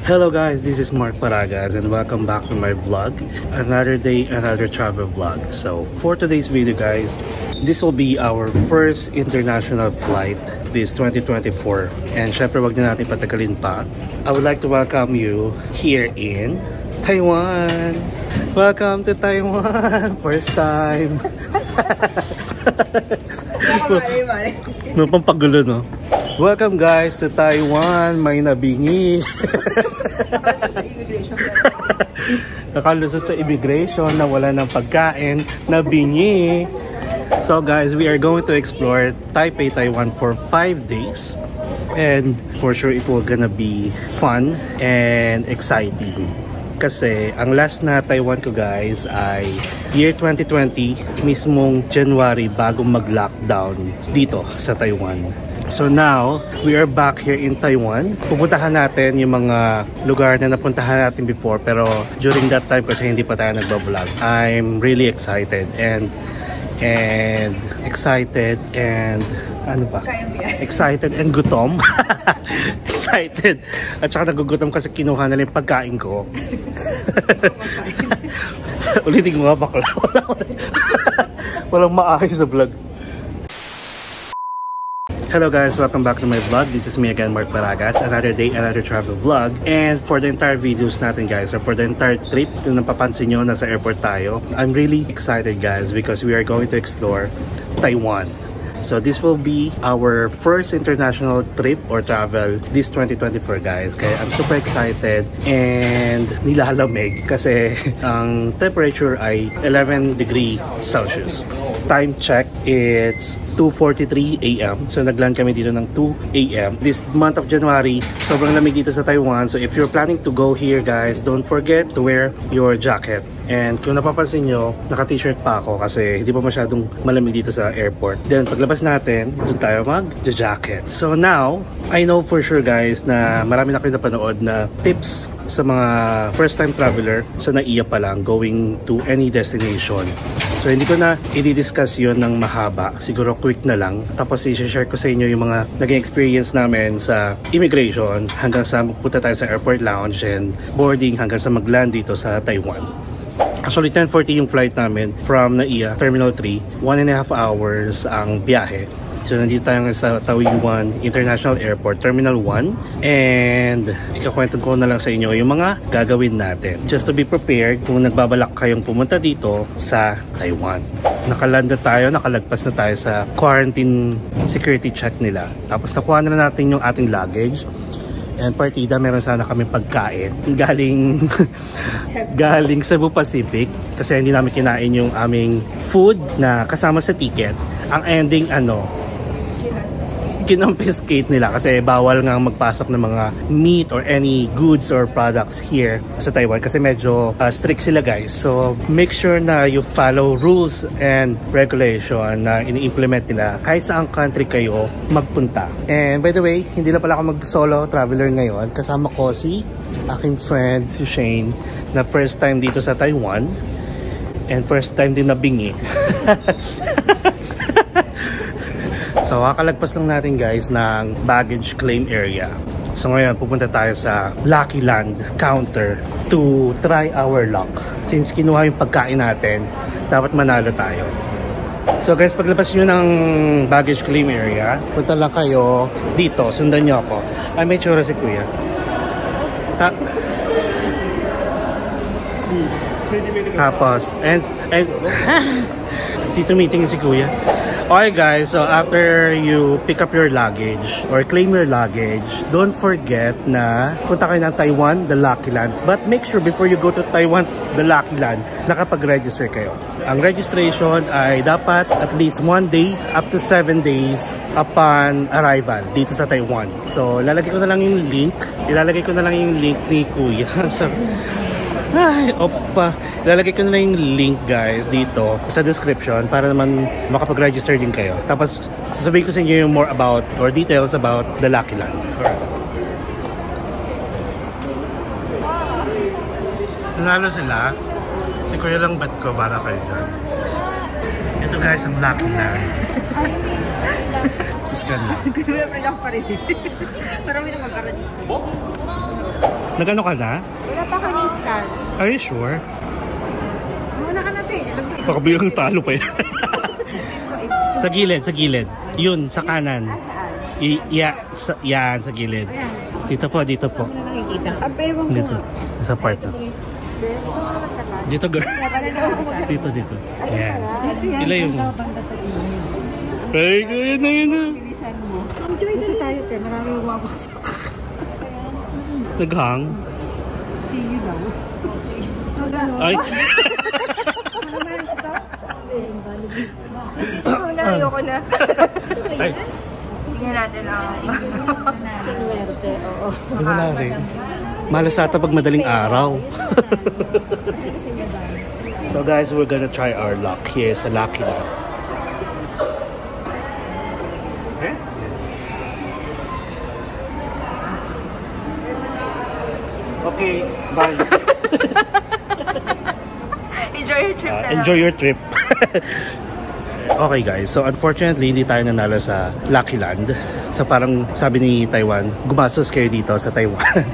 Hello guys, this is Mark Paragas and welcome back to my vlog. Another day, another travel vlog. So for today's video guys, this will be our first international flight this 2024. And syempre wag na natin patagalin pa. I would like to welcome you here in Taiwan. Welcome to Taiwan. First time. No pampagulo no. Welcome guys to Taiwan. May nabingi. Nakalusot sa immigration na wala ng pagkain, nabingi. So guys, we are going to explore Taipei, Taiwan for 5 days. And for sure it will gonna be fun and exciting. Kasi ang last na Taiwan ko guys ay year 2020, mismong January bago mag-lockdown dito sa Taiwan. So now, we are back here in Taiwan. Pupuntahan natin yung mga lugar na napuntahan natin before, pero during that time kasi hindi pa tayo nagbablog. I'm really excited and excited and ano ba? Excited and gutom. Excited. At saka nagugutom kasi kinuha na lang yung pagkain ko. Ulitin ko nga bakla. Walang maayos sa vlog. Hello guys, welcome back to my vlog. This is me again, Mark Paragas. Another day, another travel vlog. And for the entire videos natin guys, or for the entire trip, kung napapansin nyo, nasa airport tayo. I'm really excited guys because we are going to explore Taiwan. So this will be our first international trip or travel this 2024 guys. Kaya I'm super excited and nilalamig kasi ang temperature ay 11 degrees Celsius. Time check, it's 2:43 AM. So nagland kami dito ng 2 AM. This month of January, sobrang lamig dito sa Taiwan. So if you're planning to go here guys, don't forget to wear your jacket. And kung napapansin nyo, naka-t-shirt pa ako kasi hindi pa masyadong malamig dito sa airport. Then paglabas natin, doon tayo mag-jacket. So now, I know for sure guys na marami na kayo napanood na tips sa mga first time traveler sa NAIA pa lang going to any destination. So hindi ko na i-discuss yun ng mahaba, siguro quick na lang. Tapos i-share ko sa inyo yung mga naging experience namin sa immigration hanggang sa magpunta tayo sa airport lounge and boarding hanggang sa mag-land dito sa Taiwan. Actually 10:40 yung flight namin from NAIA Terminal 3, 1.5 hours ang biyahe. So nandito tayo sa Taoyuan International Airport, Terminal 1. And ikakwento ko na lang sa inyo yung mga gagawin natin. Just to be prepared kung nagbabalak kayong pumunta dito sa Taiwan. Nakalanda tayo, nakalagpas na tayo sa quarantine security check nila. Tapos nakuha na natin yung ating luggage. And partida, meron sana kami pagkain. Galing Cebu Pacific. Kasi hindi namin kinain yung aming food na kasama sa ticket. Ang ending kinonfiscate nila kasi bawal nga magpasok ng mga meat or any goods or products here sa Taiwan kasi medyo strict sila guys. So make sure na you follow rules and regulation na ini-implement nila kahit saang country kayo magpunta. And by the way, hindi na pala ako mag-solo traveler ngayon. Kasama ko si aking friend, si Shane, na first time dito sa Taiwan and first time din na bingi. So kakalagpas lang natin guys ng baggage claim area. So ngayon pupunta tayo sa Lucky Land counter to try our luck. Since kinuha yung pagkain natin, dapat manalo tayo. So guys, paglabas nyo ng baggage claim area, punta lang kayo dito, sundan nyo ako. Ay, may tsura si kuya. Tapos, and dito meeting si kuya. Okay guys, so after you pick up your luggage or claim your luggage, don't forget na punta kayo ng Taiwan, the Lucky Land. But make sure before you go to Taiwan, the Lucky Land, nakapag-register kayo. Ang registration ay dapat at least 1 day up to 7 days upon arrival dito sa Taiwan. So lalagay ko na lang yung link. Ilalagay ko na lang yung link ni Kuya. Ay, opa. Ilalagay ko na lang yung link guys dito sa description para naman makapag-register din kayo. Tapos sasabihin ko sa inyo yung more about or details about the Lucky Land. Alright. Nanalo sila. Si Kuya lang bat ko para kayo dyan. Ito guys ang Lucky Land. Mas ganda. Kuya lang pa rin. Parang may naman dito. Nagano ka na? Wala pa ako ni-scan. Are you sure? Muna ka natin. Baka biglang talo pa yan. Sa gilid, sa gilid. Yun, sa kanan. Yan, sa gilid. Dito po, dito po. Dito, sa part na. Dito, girl. Dito. Yan. Ila yung... Ay, yun na. Enjoy dito tayo, te. Maraming umapasok. Naghang? See you daw. Ay. Ayoko na. Ay. Tingnan natin ang sinuwerte. Oo. Wala na rin. Malasata pag madaling araw. So guys, we're gonna try our luck here sa Lucky Land. Okay? Okay, bye. Enjoy your trip na Enjoy your trip. Okay guys, so unfortunately hindi tayo nanalo sa Lucky Land. So parang sabi ni Taiwan, gumastos kayo dito sa Taiwan.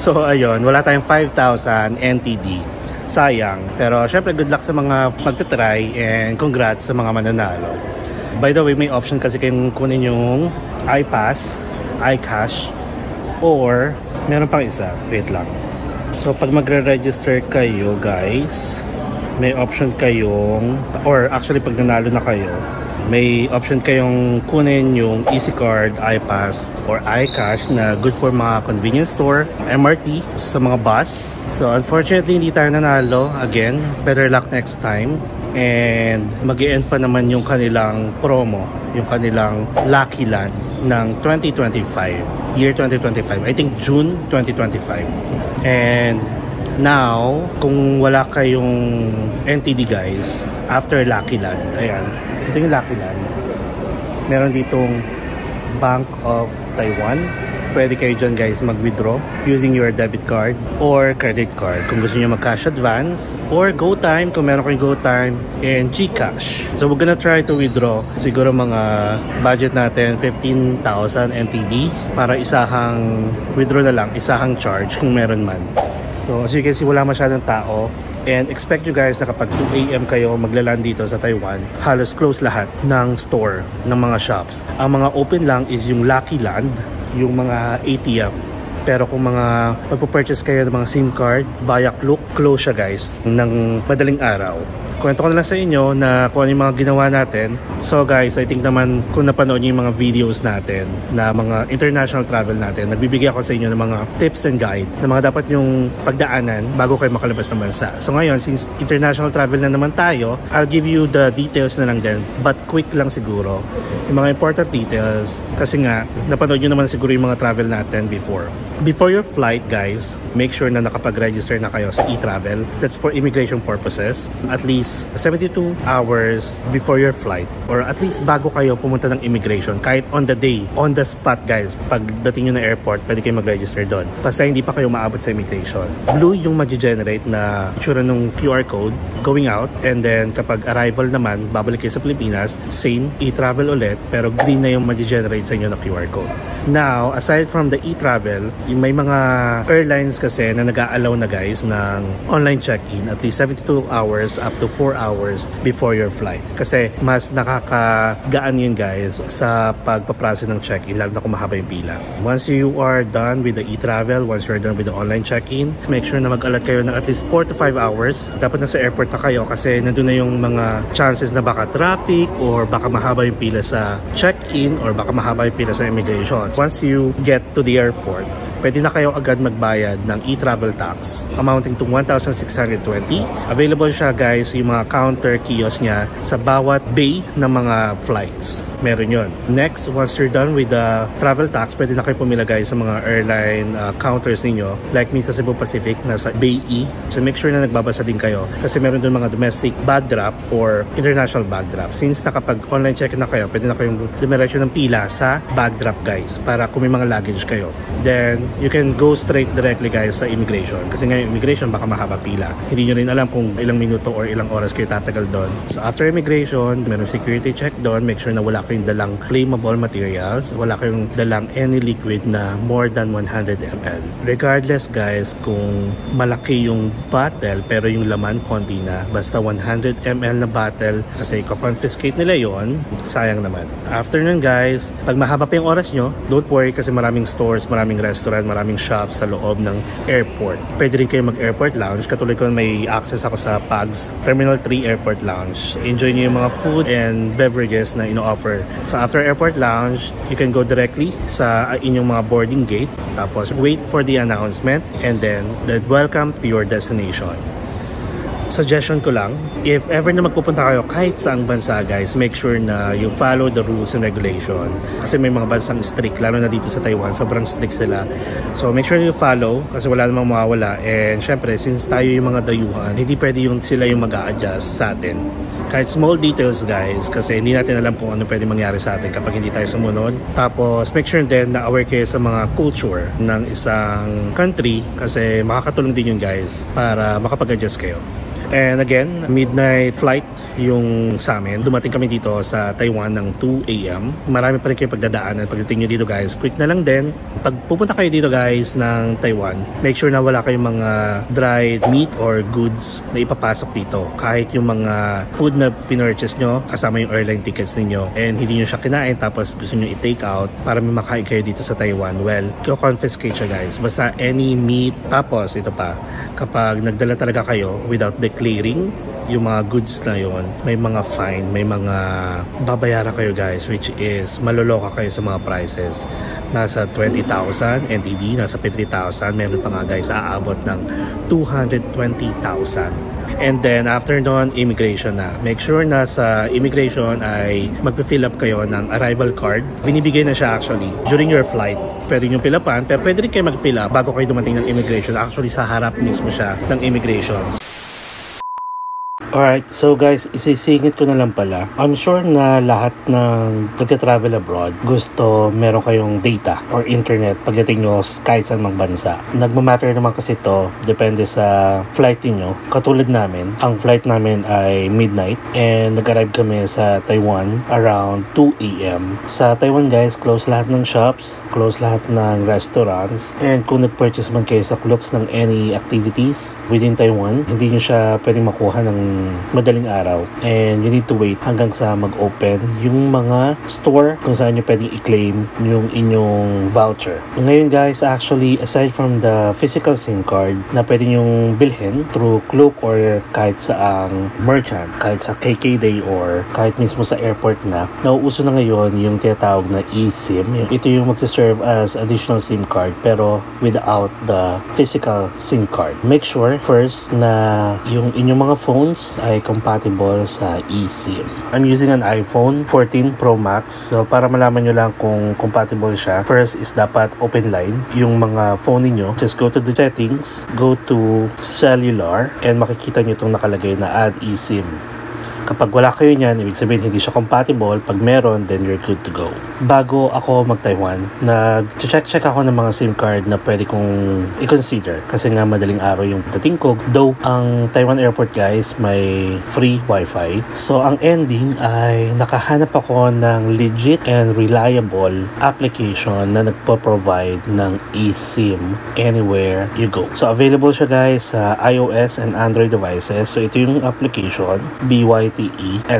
So ayun, wala tayong 5,000 NTD. Sayang. Pero syempre good luck sa mga magta-try and congrats sa mga mananalo. By the way, may option kasi kayong kunin yung iPass, iCash, or meron pang isa. Wait lang. So pag magre-register kayo guys, may option kayong, or actually pag nanalo na kayo, may option kayong kunin yung EasyCard, iPass, or iCash na good for mga convenience store, MRT, sa mga bus. So unfortunately hindi tayo nanalo. Again, better luck next time. And mag-e-end pa naman yung kanilang promo, yung kanilang Lucky Land ng 2025, year 2025, I think June 2025. And now, kung wala kayong NTD guys, after Lucky Land, ayan, ito yung Lucky Land. Meron ditong Bank of Taiwan. Pwede kayo dyan guys mag-withdraw using your debit card or credit card kung gusto nyo mag-cash advance, or GoTime kung meron kayong GoTime, and GCash. So we're gonna try to withdraw. Siguro mga budget natin 15,000 NTD para isahang withdraw na lang, isahang charge kung meron man. So as you can see, wala masyadong tao. And expect you guys na kapag 2 AM kayo maglaland dito sa Taiwan, halos close lahat ng store, ng mga shops. Ang mga open lang is yung Lucky Land, yung mga ATM. Pero kung mga magpo-purchase kayo ng mga SIM card via Klook, close siya guys ng madaling araw. Kwento ko na lang sa inyo na kung ano yung mga ginawa natin. So guys, I think naman kung napanood nyo yung mga videos natin na mga international travel natin, nagbibigay ako sa inyo ng mga tips and guide na mga dapat yung pagdaanan bago kayo makalabas ng bansa. So ngayon, since international travel na naman tayo, I'll give you the details na lang din, but quick lang siguro. Yung mga important details, kasi nga, napanood nyo naman siguro yung mga travel natin before. Before your flight guys, make sure na nakapag-register na kayo sa e-travel. That's for immigration purposes. At least 72 hours before your flight, or at least bago kayo pumunta ng immigration, kahit on the day, on the spot guys, pagdating nyo na airport, pwede kayo mag-register doon. Basta hindi pa kayo maabot sa immigration. Blue yung mag-generate na itsura ng QR code going out, and then kapag arrival naman, babalik kayo sa Pilipinas, same, e-travel ulit, pero green na yung mag-generate sa inyo na QR code. Now, aside from the e-travel, may mga airlines kasi na nag-a-allow na guys ng online check-in at least 72 hours up to 4 hours before your flight. Kasi mas nakakagaan yun guys sa pagpaprocess ng check-in, lalo na kung mahaba yung pila. Once you are done with the e-travel, once you're done with the online check-in, make sure na mag-alert kayo ng at least 4 to 5 hours. Dapat nasa airport na kayo kasi nandun na yung mga chances na baka traffic, or baka mahaba yung pila sa check-in, or baka mahaba yung pila sa immigration. Once you get to the airport, pwede na kayo agad magbayad ng e-travel tax amounting to 1,620. Available siya guys, yung mga counter kiosk niya sa bawat bay ng mga flights. Meron yun. Next, once you're done with the travel tax, pwede na kayo pumila guys sa mga airline counters ninyo. Like me sa Cebu Pacific, nasa Bay E. So make sure na nagbabasa din kayo kasi meron dun mga domestic bag drop or international bag drop. Since nakapag online check-in na kayo, pwede na kayong dumiretso ng pila sa bag drop guys para kung may mga luggage kayo. Then, you can go straight directly guys sa immigration. Kasi ngayon, immigration baka mahaba pila. Hindi nyo rin alam kung ilang minuto or ilang oras kayo tatagal doon. So after immigration, meron security check doon. Make sure na wala kayong dalang flammable materials, wala kayong dalang any liquid na more than 100 ml. Regardless guys kung malaki yung bottle pero yung laman konti na, basta 100 ml na bottle kasi confiscate nila yon, sayang naman. After nun guys, pag mahaba pa yung oras nyo, don't worry kasi maraming stores, maraming restaurant, maraming shops sa loob ng airport. Pwede rin kayo mag-airport lounge. Katulad ko may access ako sa PAGS Terminal 3 Airport Lounge. Enjoy nyo yung mga food and beverages na ino-offer. So after airport lounge, you can go directly sa inyong mga boarding gate. Tapos wait for the announcement and then welcome to your destination. Suggestion ko lang, if ever na magpupunta kayo kahit saang bansa guys, make sure na you follow the rules and regulation. Kasi may mga bansang strict, lalo na dito sa Taiwan, sobrang strict sila. So make sure you follow kasi wala namang mawawala. And syempre, since tayo yung mga dayuhan, hindi pwede yung sila yung mag-a-adjust sa atin. Kahit small details guys, kasi hindi natin alam kung ano pwede mangyari sa atin kapag hindi tayo sumunod. Tapos make sure din na aware kayo sa mga culture ng isang country kasi makakatulong din yun guys para makapag-adjust kayo. And again, midnight flight yung sa amin. Dumating kami dito sa Taiwan ng 2 AM. Marami pa rin kayo pagdadaanan. Pagdating nyo dito guys, quick na lang din. Pag pupunta kayo dito guys ng Taiwan, make sure na wala kayong mga dried meat or goods na ipapasok dito. Kahit yung mga food na pinurchase nyo, kasama yung airline tickets ninyo, and hindi nyo siya kinain tapos gusto nyo i-take out para may makain kayo dito sa Taiwan, well, confiscate siya guys. Basta any meat. Tapos ito pa, kapag nagdala talaga kayo without declaring yung mga goods na yon, may mga fine, may mga babayaran kayo guys, which is maloloka kayo sa mga prices. Nasa 20,000 NTD, nasa 50,000, meron pa nga guys aabot ng 220,000. And then after nun, immigration na. Make sure na sa immigration ay magpe-fill up kayo ng arrival card. Binibigay na siya actually during your flight. Pwede nyo fill upan, pero pwede rin kayo mag-fill up bago kayo dumating ng immigration. Actually sa harap mismo siya ng immigration. Alright, so guys, isisingit ko na lang pala. I'm sure na lahat ng nagka-travel abroad gusto meron kayong data or internet pagdating nyo kahit saan mang bansa. Nagmamatter naman kasi to, depende sa flight niyo. Katulad namin, ang flight namin ay midnight and nag-arrive kami sa Taiwan around 2 AM. Sa Taiwan guys, close lahat ng shops, close lahat ng restaurants, and kung nag-purchase man kayo sa Klook ng any activities within Taiwan, hindi nyo siya pwedeng makuha ng madaling araw and you need to wait hanggang sa mag-open yung mga store kung saan nyo pwedeng i-claim yung inyong voucher. Ngayon guys, actually aside from the physical SIM card na pwede nyong bilhin through Klook or kahit saang merchant, kahit sa KKday or kahit mismo sa airport na, nauuso na ngayon yung tinatawag na eSIM. Ito yung magsiserve as additional SIM card pero without the physical SIM card. Make sure first na yung inyong mga phones ay compatible sa eSIM. I'm using an iPhone 14 Pro Max. So para malaman nyo lang kung compatible siya, first is dapat open line yung mga phone niyo. Just go to the settings, go to cellular, and makikita nyo itong nakalagay na add eSIM. Kapag wala kayo niyan, ibig sabihin hindi siya compatible. Pag meron, then you're good to go. Bago ako mag-Taiwan, nag-check ako ng mga SIM card na pwede kong i-consider. Kasi nga madaling araw yung dating ko. Though, ang Taiwan Airport guys, may free wifi. So, ang ending ay nakahanap ako ng legit and reliable application na nagpo-provide ng eSIM anywhere you go. So, available siya guys sa iOS and Android devices. So, ito yung application, BYTE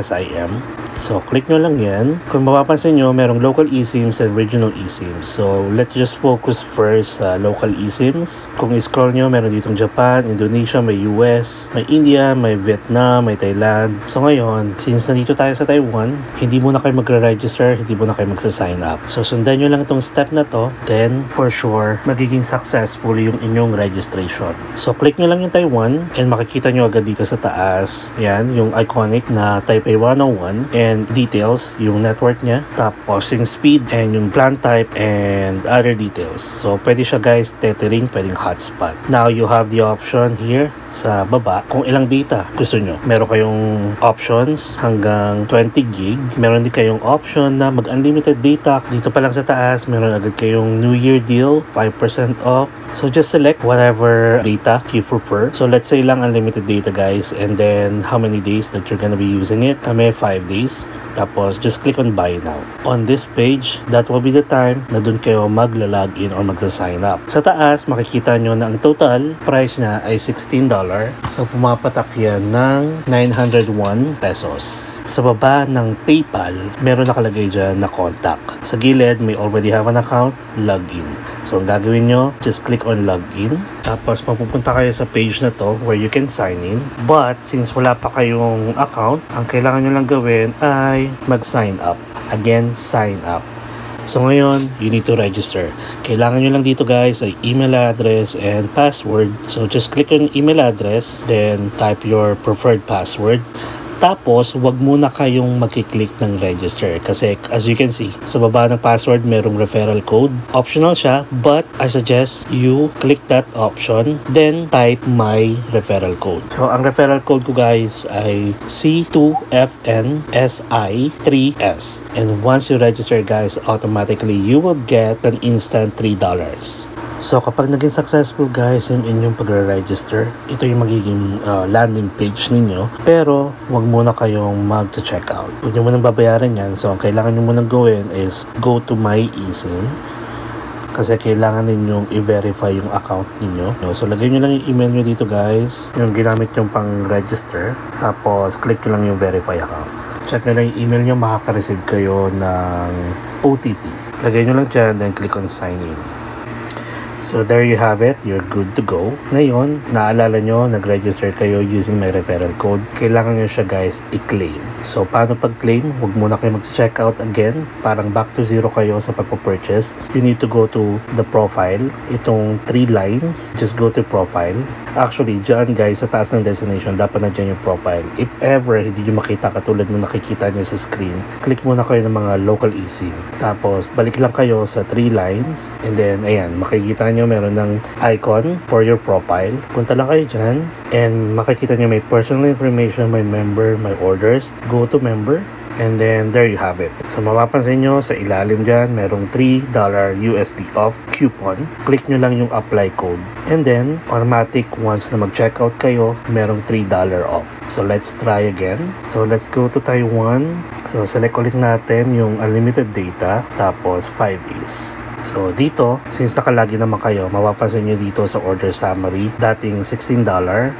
SIM. So, click nyo lang yan. Kung mapapansin nyo, merong local eSIMs and regional eSIMs. So, let's just focus first sa local eSIMs. Kung i-scroll nyo, meron ditong Japan, Indonesia, may US, may India, may Vietnam, may Thailand. So, ngayon, since nandito tayo sa Taiwan, hindi muna kayo magre-register, hindi muna kayo magsa-sign up. So, sundan nyo lang itong step na to, then, for sure, magiging successful yung inyong registration. So, click nyo lang yung Taiwan, and makikita nyo agad dito sa taas, yan, yung iconic na Taipei 101, and details, yung network niya, tapos yung speed, and yung plan type, and other details. So, pwede siya guys, tethering, pwedeng hotspot. Now, you have the option here sa baba kung ilang data gusto nyo. Meron kayong options hanggang 20 gig. Meron din kayong option na mag-unlimited data. Dito pa lang sa taas, meron agad kayong New Year deal, 5% off. So just select whatever data you prefer. So let's say lang unlimited data guys, and then how many days that you're gonna be using it. Kami 5 days. Tapos just click on buy now. On this page, that will be the time na dun kayo magla-login or magsa-sign up. Sa taas, makikita nyo na ang total price niya ay $16. So pumapatak yan ng 901 pesos. Sa baba ng PayPal, meron nakalagay dyan na contact. Sa gilid, may already have an account, login. So ang gagawin nyo, just click on login. Tapos mapupunta kayo sa page na to where you can sign in. But since wala pa kayong account, ang kailangan nyo lang gawin ay mag-sign up. Again, sign up. So ngayon, you need to register. Kailangan nyo lang dito guys ay email address and password. So just click on email address, then type your preferred password. Tapos, wag muna kayong magkiklik ng register kasi as you can see, sa baba ng password merong referral code. Optional siya, but I suggest you click that option, then type my referral code. So, ang referral code ko guys ay C2FNSI3S. And once you register guys, automatically you will get an instant $3. So kapag naging successful guys yung inyong pagre-register, ito yung magiging landing page ninyo. Pero wag muna kayong mag-check out. Huwag nyo munang babayaran yan. So ang kailangan nyo munang gawin is go to my eSIM. Kasi kailangan ninyong i-verify yung account ninyo. So lagay nyo lang yung email nyo dito guys. Yung ginamit yung pang-register. Tapos click nyo lang yung verify account. Check nyo lang yung email nyo, makaka-receive kayo ng OTP. Lagay nyo lang dyan, then click on sign in. So there you have it, you're good to go. Ngayon, naalala nyo, nag-register kayo using my referral code. Kailangan nyo siya guys i-claim. So paano pag-claim? Huwag muna kayo mag-check out again. Parang back to zero kayo sa pagpo-purchase. You need to go to the profile. Itong 3 lines, just go to profile. Actually, dyan guys, sa taas ng destination, dapat na dyan yung profile. If ever, hindi nyo makita katulad ng nakikita nyo sa screen, click muna kayo ng mga local eSIM. Tapos, balik lang kayo sa 3 lines. And then, ayan, makikita nyo meron ng icon for your profile. Punta lang kayo dyan and makikita nyo may personal information, may member, may orders. Go to member and then there you have it. So mapapansin nyo sa ilalim dyan merong $3 USD off coupon. Click nyo lang yung apply code and then automatic once na mag-checkout kayo merong $3 off. So let's try again. So let's go to Taiwan. So select ulit natin yung unlimited data tapos 5 days. So dito, since nakalagi naman kayo, mapapansin nyo dito sa order summary, dating $16,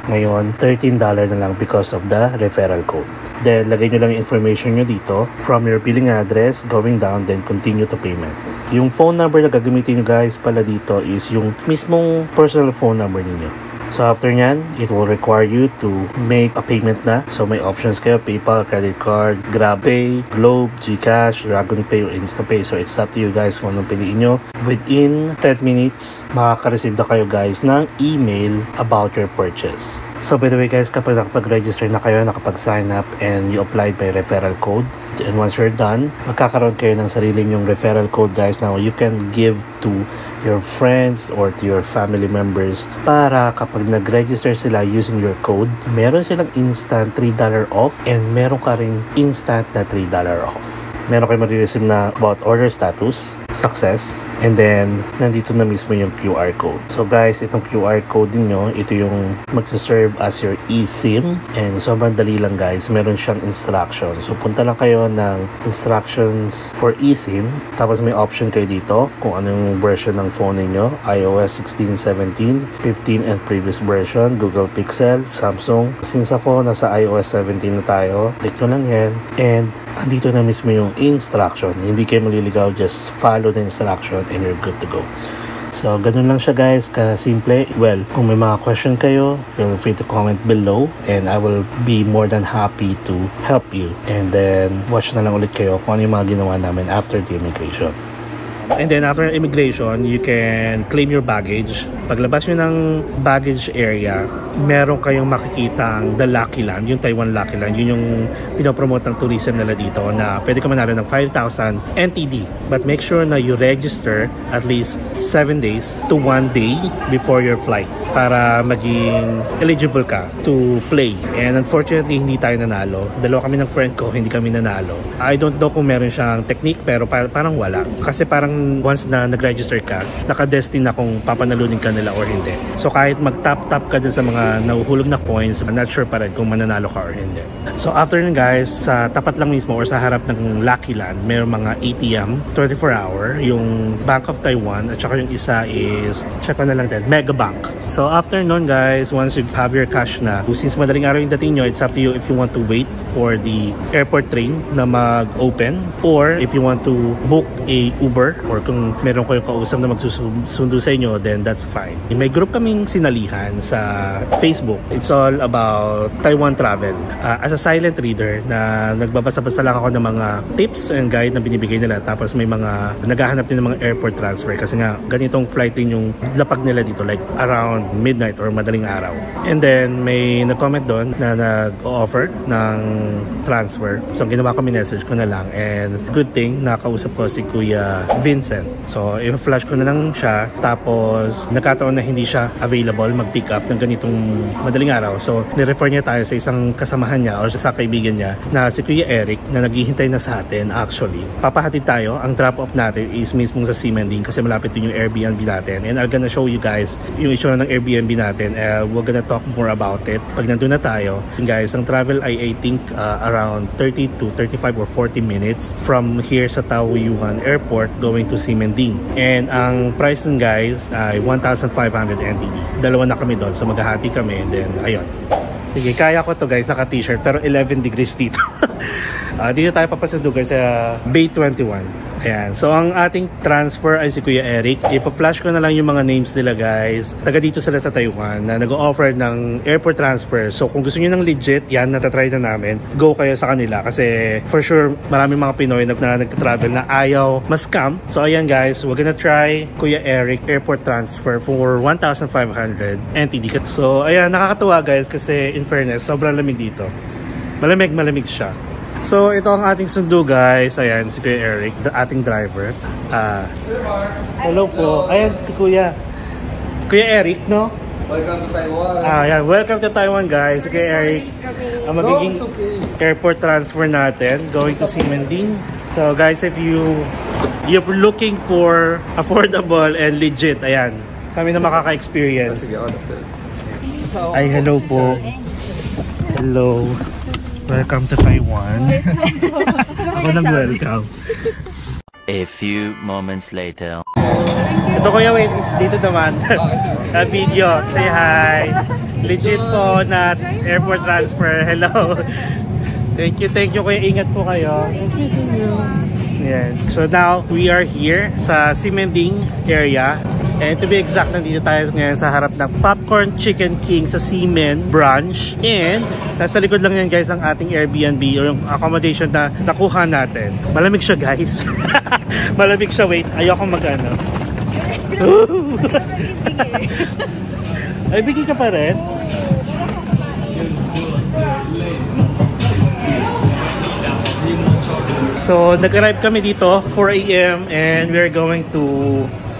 ngayon $13 na lang because of the referral code. Then, lagay nyo lang yung information nyo dito from your billing address, going down, then continue to payment. Yung phone number na gagamitin nyo guys pala dito is yung mismong personal phone number ninyo. So after nyan, it will require you to make a payment na. So may options kayo, PayPal, credit card, GrabPay, Globe, GCash, DragonPay, or InstaPay. So it's up to you guys kung anong piliin nyo. Within 10 minutes, makaka-receive na kayo guys ng email about your purchase. So by the way guys, kapag nakapag-register na kayo, nakapag-sign up and you applied by referral code, and once you're done, magkakaroon kayo ng sarili nyong referral code guys. Now you can give to your friends or to your family members para kapag nag-register sila using your code, meron silang instant $3 off and meron ka rin instant na $3 off. Meron kayo marireceive na about order status, success, and then nandito na mismo yung QR code. So guys, itong QR code niyo, ito yung magsaserve as your eSIM and sobrang dali lang guys, meron siyang instructions. So punta lang kayo ng instructions for eSIM, tapos may option kayo dito kung anong version ng phone niyo, iOS 16, 17, 15 and previous version, Google Pixel, Samsung. Since ako nasa iOS 17 na tayo, click nyo lang yan and andito na mismo yung instruction. Hindi kayo maliligaw, just follow the instruction and you're good to go. So, ganun lang siya guys, ka-simple. Well, kung may mga question kayo, feel free to comment below and I will be more than happy to help you. And then, watch na lang ulit kayo kung ano yung mga ginawa namin after the immigration. And then after immigration, you can claim your baggage. Paglabas nyo ng baggage area, meron kayong makikitang The Lucky Land, yung Taiwan Lucky Land. Yun yung pinopromote ng tourism nila dito na pwede ka manalo ng 5,000 NTD. But make sure na you register at least 7 days to 1 day before your flight para maging eligible ka to play. And unfortunately, hindi tayo nanalo. Dalawa kami ng friend ko, hindi kami nanalo. I don't know kung meron siyang technique, pero parang wala. Kasi parang once na nag-register ka, nakadestin na kung papanalunin ka nila or hindi. So kahit mag-tap-tap ka dun sa mga nahuhulog na coins, I'm not sure pa rin kung mananalo ka or hindi. So after nun guys, sa tapat lang mismo or sa harap ng Lucky Land, mayroong mga ATM, 24-hour, yung Bank of Taiwan, at saka yung isa is, check ko na lang din, Mega Bank. So after nun guys, once you have your cash na, since madaling araw yung dating nyo, it's up to you if you want to wait for the airport train na mag-open or if you want to book a Uber or kung meron kayong kausap na magsusundo sa inyo, then that's fine. May group kaming sinalihan sa Facebook. It's all about Taiwan travel. As a silent reader na nagbabasa-basa lang ako ng mga tips and guide na binibigay nila, tapos may mga naghahanap din ng mga airport transfer kasi nga ganitong flight din yung lapag nila dito like around midnight or madaling araw. And then may nag-comment doon na nag-offer ng transfer. So ginawa ko, message ko na lang, and good thing nakausap ko si Kuya Vincent. So i-flash ko na lang siya, tapos nagkataon na hindi siya available mag-pick up ng ganitong madaling araw. So nirefer niya tayo sa isang kasamahan niya or sa kaibigan niya na si Kuya Eric na naghihintay na sa atin. Actually, papahatid tayo. Ang drop-off natin is mismo sa Ximending kasi malapit din yung Airbnb natin, and I'm gonna show you guys yung issue ng Airbnb natin. We're gonna talk more about it pag nandun na tayo. And guys, ang travel I think around 30 to 35 or 40 minutes from here sa Taoyuan Airport going to Ximending. And ang price nun guys ay 1,500 NTD. Dalawa na kami doon, so maghahati kami, and then ayun. Sige, kaya ko to guys, naka t-shirt, pero 11 degrees dito. Dito tayo papasundo guys sa Bay 21. Ayan, so ang ating transfer ay si Kuya Eric. Ipa-flash ko na lang yung mga names nila guys. Taga dito sila sa Taiwan na nag-offer ng airport transfer. So kung gusto niyo ng legit, yan, natatry na namin. Go kayo sa kanila kasi for sure maraming mga Pinoy na nagta-travel na ayaw ma-scam. So ayan guys, we're gonna try Kuya Eric airport transfer for 1,500 NTD. So ayan, nakakatuwa guys kasi in fairness, sobrang lamig dito. Malamig siya. So ito ang ating sundo guys. Ayan si Kuya Eric, ating driver. Hello po. Ayan si Kuya Eric, no? Welcome to Taiwan. Ayan, welcome to Taiwan guys. Si Kuya Eric, ang magiging airport transfer natin going to Ximending. So guys, if you're looking for affordable and legit, ayan, kami na makaka-experience. Ay, hello po. Hello. Welcome to Taiwan. Ako nag-welcome. A few moments later. Ito Kuya, wait, dito naman. Video, say hi. Legit po na airport transfer. Hello. Thank you Kuya. Ingat po kayo. Thank you. Yeah. So now, we are here sa Ximending area. And to be exact, nandito tayo ngayon sa harap ng Popcorn Chicken King sa Ximen branch. And nasa likod lang yan guys ang ating Airbnb o yung accommodation na nakuha natin. Malamig siya guys. Malamig siya, wait. Ayoko mag-ano. Ay, bigay ka pa rin? So, nag-arrive kami dito 4 AM and we're going to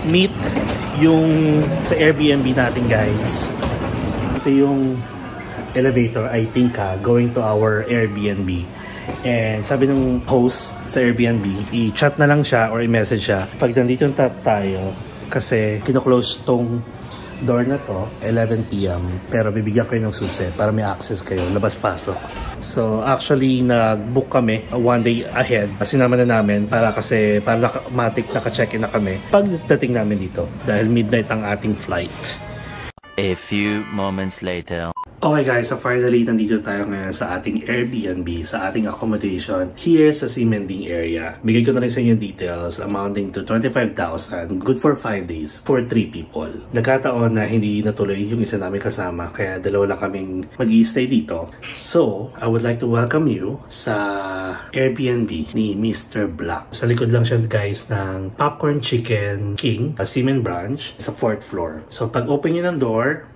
meet yung sa Airbnb natin guys. Ito yung elevator, I think going to our Airbnb. And sabi ng host sa Airbnb, i-chat na lang siya or i-message siya pag nandito tayo kasi kino-close tong door na to 11 PM pero bibigyan kayo ng susi para may access kayo labas-pasok. So actually nag-book kami 1 day ahead. Sinama na namin para automatic naka-check-in na kami pagdating namin dito dahil midnight ang ating flight. A few moments later. Okay guys, so finally, nandito tayo ngayon sa ating Airbnb, sa ating accommodation here sa Simending area. Bigay ko na rin sa inyo details amounting to 25,000, good for 5 days, for 3 people. Nagkataon na hindi natuloy yung isa namin kasama, kaya dalawa lang kaming mag-i-stay dito. So, I would like to welcome you sa Airbnb ni Mr. Black. Sa likod lang siya guys ng Popcorn Chicken King, Seaman Branch, sa 4th floor. So, pag open nyo ng door,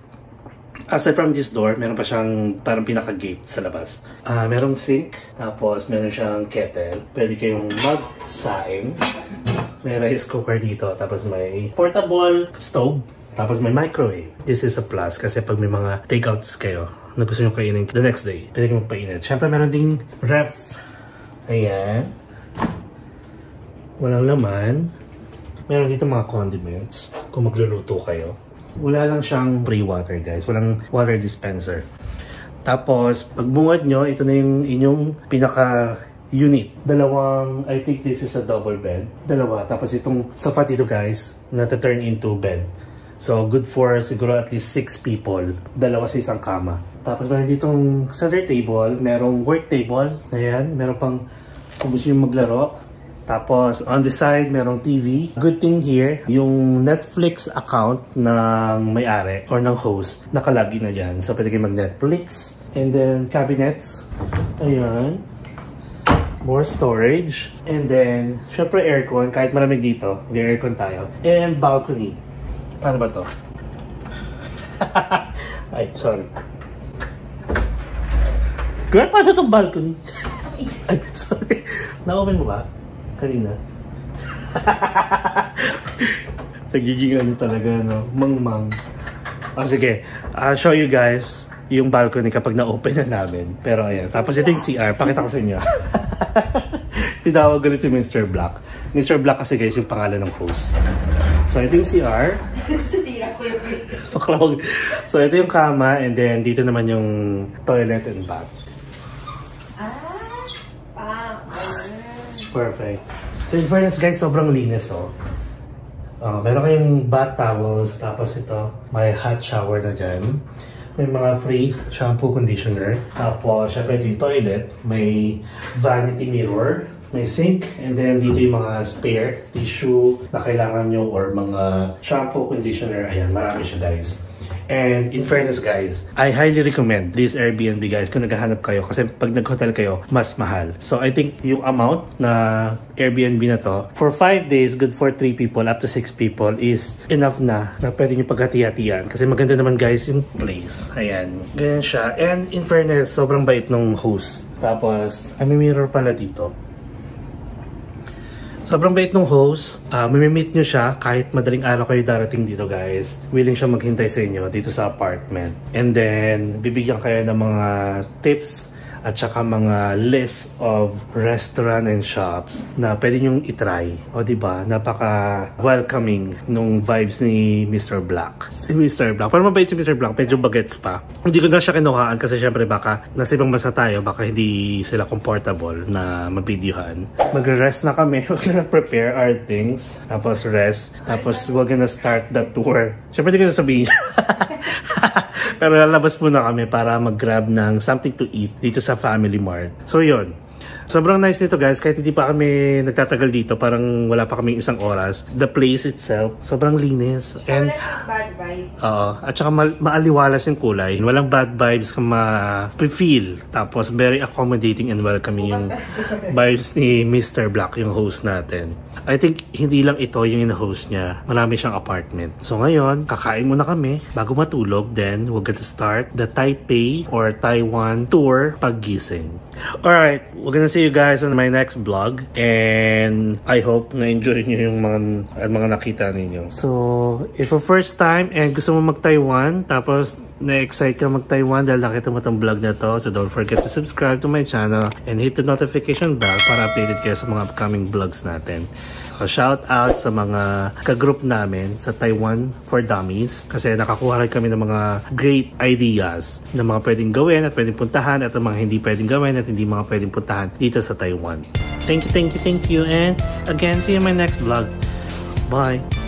aside from this door, meron pa siyang parang pinaka-gate sa labas. Merong sink, tapos meron siyang kettle. Pwede kayong mag-saing. May rice cooker dito, tapos may portable stove, tapos may microwave. This is a plus kasi pag may mga takeouts kayo na gusto nyo kainin the next day, pwede kayong magpainit. Siyempre meron ding ref. Ayan. Walang laman. Meron dito mga condiments kung magluluto kayo. Wala lang siyang free water guys. Walang water dispenser. Tapos, pag bungad nyo, ito na yung inyong pinaka-unit. Dalawang, I think this is a double bed. Dalawa. Tapos itong sofa dito guys, na-turn into bed. So, good for siguro at least 6 people. Dalawa sa isang kama. Tapos meron ditong center table. Merong work table. Ayan. Meron pang kung gusto nyo maglaro. Tapos, on the side, merong TV. Good thing here, yung Netflix account ng may-ari or ng host, nakalagi na dyan. So, pwede kayo mag-Netflix. And then, cabinets. Ayan. More storage. And then, syempre aircon. Kahit malamig dito, may aircon tayo. And balcony. Ano ba to? Ay, sorry. Girl, paano itong balcony? Ay, sorry. Na-open mo ba? Kanina. Nagiging ano talaga, no? Mang-mang. Sige. I'll show you guys yung balcony kapag na-open na namin. Pero ayan. Tapos ito yung CR. Pakita ko sa inyo. Tinawag ulit si Mr. Black. Mr. Black kasi guys yung pangalan ng host. So ito yung CR. Paklawag. So ito yung kama. And then dito naman yung toilet and bath. Perfect. So in fairness guys, sobrang linis oh. Meron kayong bath towels, tapos ito, may hot shower na dyan. May mga free shampoo, conditioner. Tapos syempre ito yung toilet, may vanity mirror, may sink, and then dito yung mga spare tissue na kailangan nyo or mga shampoo, conditioner. Ayan, marami siya guys. And in fairness guys, I highly recommend this Airbnb guys kung naghahanap kayo kasi pag nag-hotel kayo, mas mahal. So I think yung amount na Airbnb na to, for 5 days, good for 3 people, up to 6 people is enough na pwede nyo paghati-hatian. Kasi maganda naman guys yung place. Ayan, ganyan siya. And in fairness, sobrang bait nung host. Tapos, may mirror pala dito. Sobrang bait ng host. Mamimit nyo siya kahit madaling araw kayo darating dito guys. Willing siya maghintay sa inyo dito sa apartment. And then, bibigyan kayo ng mga tips at saka mga list of restaurant and shops na pwede nyong itry. O diba, napaka-welcoming nung vibes ni Mr. Black. Si Mr. Black. Pero mabait si Mr. Black, medyo bagets pa. Hindi ko na siya kinuhaan kasi syempre baka nasa ibang bansa tayo, baka hindi sila comfortable na mabidyohan. Magre-rest na kami. We're gonna prepare our things. Tapos rest. Tapos we're gonna start the tour. Syempre hindi ko na sabihin. Pero lalabas muna kami para mag-grab ng something to eat dito sa Family Mart. So yun. Sobrang nice nito guys, kahit hindi pa kami nagtatagal dito, parang wala pa kaming isang oras. The place itself, sobrang linis. And walang bad vibe. At saka maaliwalas yung kulay. Walang bad vibes kung ma-feel. Tapos very accommodating and welcoming yung vibes ni Mr. Black, yung host natin. I think hindi lang ito yung in-host niya. Marami siyang apartment. So ngayon, kakain muna kami bago matulog. Then we're gonna start the Taipei or Taiwan tour paggising. Alright, we're gonna see you guys on my next vlog. And I hope na-enjoy nyo yung mga nakita ninyo. So, if for first time and gusto mo mag-Taiwan, tapos na-excite ka mag-Taiwan dahil nakita mo itong vlog na to, so don't forget to subscribe to my channel and hit the notification bell para updated kayo sa mga upcoming vlogs natin. So, shout out sa mga ka-group namin sa Taiwan for Dummies kasi nakakuha rin kami ng mga great ideas na mga pwedeng gawin at pwedeng puntahan at mga hindi pwedeng gawin at hindi mga pwedeng puntahan dito sa Taiwan. Thank you, and again, see you in my next vlog. Bye!